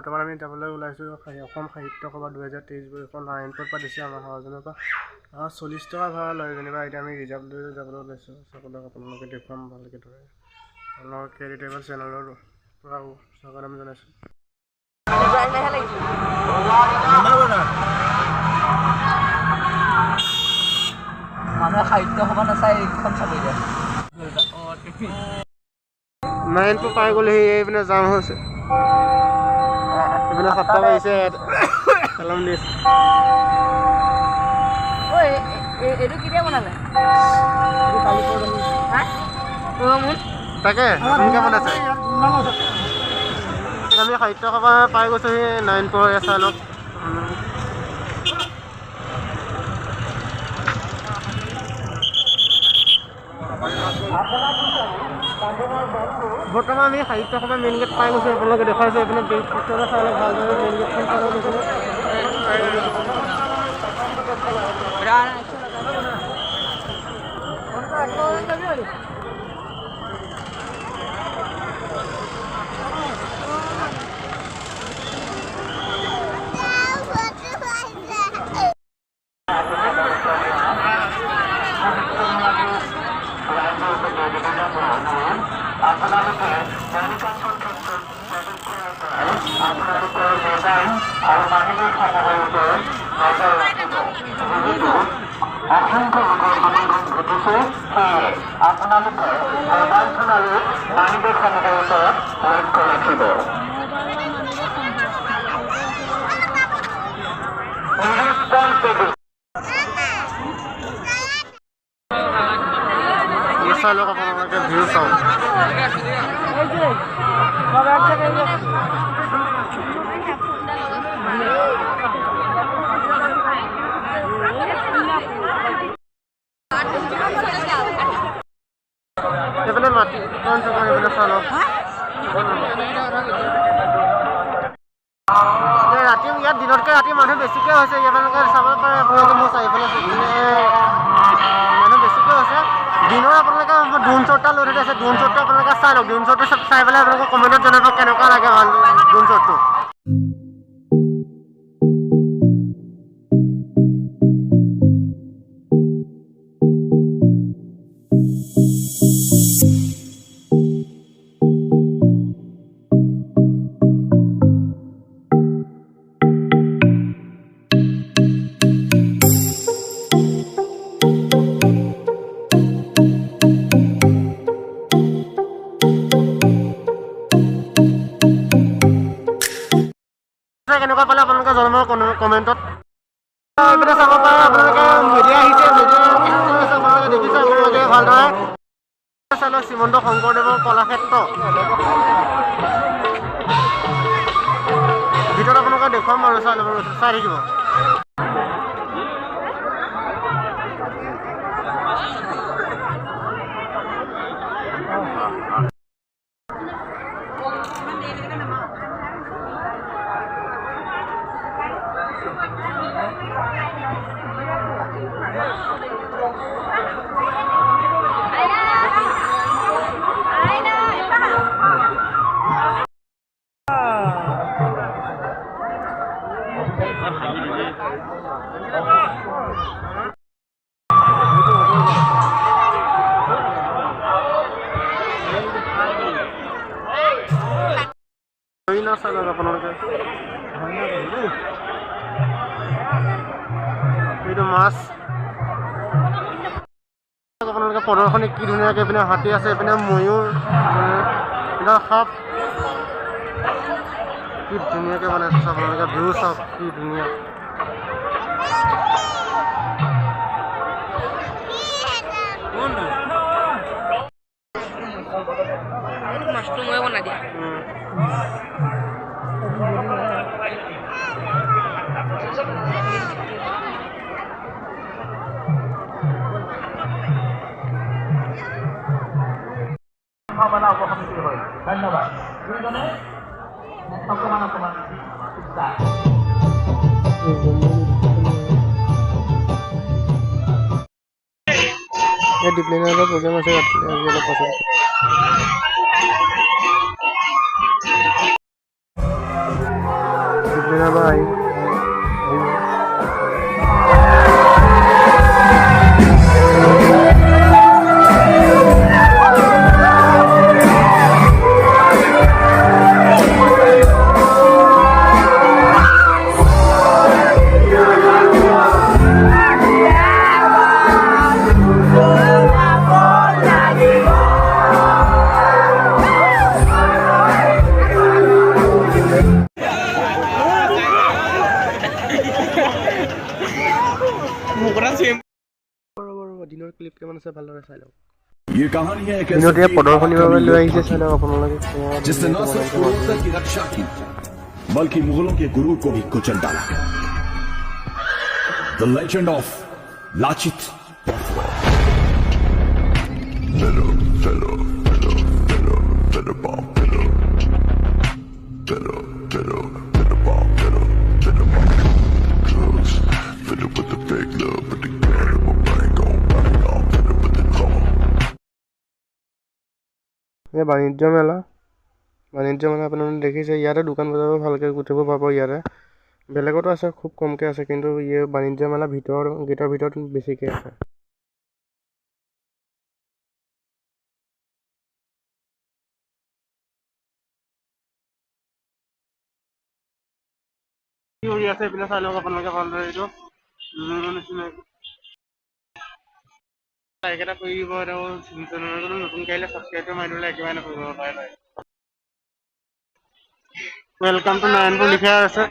বৰ্তমান আমি যাবলৈ ওলাইছোঁ অসম সাহিত্য সভা 2023 বৰ্ষখন নাৰায়ণপুৰত পাতিছে। আমাৰ হাৱাজনৰ পৰা 40 টকা ভাড়া লয় যেনিবা। এতিয়া আমি ৰিজাৰ্ভ লৈ যাবলৈ ওলাইছোঁ। সকলোক আপোনালোকে দেখুৱাম ভালকৈ ধৰে। আপোনালোকৰ ক্ৰেডিটেবল চেনেলৰ পৰাও স্বাগতম জনাইছোঁ। মানুহে সাহিত্য সভা নাচাই এইখন চাব এতিয়া। নাৰায়ণপুৰ পাই গ'লেহি, এইপিনে জাম হৈছে, এইপিনে সাতটা বাজিছে, এলাৰ্ম দি আছে। এইটো কেতিয়া বনালে? তাকে নতুনকৈ বনাইছে। আমি সাহিত্য সভা পাই গৈছোঁহি নাৰায়ণপুৰ। চাই লওক। বৰ্তমান আমি সাহিত্য সভা মেইন গেট পাই গৈছোঁ। আপোনালোকে দেখুৱাইছোঁ এইপিনে পিছতে চাই লওক ভালদৰে মেইন গেটখন চাই লওক। চাই লওক আপোনালোকে ভিউ চাওক। এইপিনে মাটি এইপিনে চাই লওক। ৰাতি ইয়াত দিনতকৈ ৰাতি মানুহ বেছিকৈ হৈছে। আপোনালোকে চাব পাৰে। আপোনালোকে মোৰ চাৰিফালে মানুহ বেছিকৈ হৈছে। দিনৰ আপোনালোকে ড্ৰোন শ্বট এটা লৈ থৈ আছে। ড্ৰোন শ্বটটো আপোনালোকে চাই লওক। ড্ৰোন শ্বটটো চাই পেলাই আপোনালোকে কমেণ্টত জনাব কেনেকুৱা লাগে ভাল ড্ৰোন শ্বটটো। কেনেকুৱা পালে আপোনালোকে জনাব কমেণ্টত। এইপিনে চাব পাৰে আপোনালোকে মিডিয়া আহিছে। আপোনালোকে দেখিছে আপোনালোকে ভালদৰে চাই লওক। শ্ৰীমন্ত শংকৰদেৱৰ কলাক্ষেত্ৰ ভিতৰত আপোনালোকে দেখুৱাম আৰু চাই ল'ব, চাই থাকিব। চাই লওক আপোনালোকে। এইটো মাছ আপোনালোকে প্ৰদৰ্শনী কি ধুনীয়াকৈ। এইপিনে হাতী আছে, এইপিনে ময়ূৰ, এইপিনে সাপ, কি ধুনীয়াকৈ বনাইছে আপোনালোকে। ভিউ চাওক কি ধুনীয়া। মাছটো মই বনাই দিয়া। ধন্যবাদ। ডিপ্লেনাৰৰ প্ৰগ্ৰেম আছে ৰাতি অলপ পাছত। এবাৰ আহিব। দিনৰ ক্লিপ কেইটামান আছে ভালদৰে চাই লওক। ये कहानी है एक দিনত ইয়াত প্ৰদৰ্শনীৰ বাবে লৈ আহিছে, চাই वीर লওক আপোনালোকে। जिसने न सिर्फ पूर्वोत्तर की रक्षा की बल्कि मुगलों के गुरूर को भी कुचल डाला। द लेजेंड ऑफ लाचित এই বাণিজ্য মেলা আপোনালোকে দেখিছে। ইয়াতে দোকান বজাৰো ভালকৈ উঠিব পাব। ইয়াতে বেলেগতো আছে, খুব কমকৈ আছে, কিন্তু বাণিজ্য মেলা গেটৰ ভিতৰত বেছিকৈ আছে। কি কৰি আছে এইপিনে চাই লওক আপোনালোকে ভালদৰে। এইটো একেটা কৰি দিব। চেনেলটো নতুনকৈ আহিলে ছাবস্ক্ৰাইবটো মাৰি দিলে একেবাৰে নকৰিব পাৰে। ৱেলকাম টু নাৰায়ণপুৰ লিখা আছে।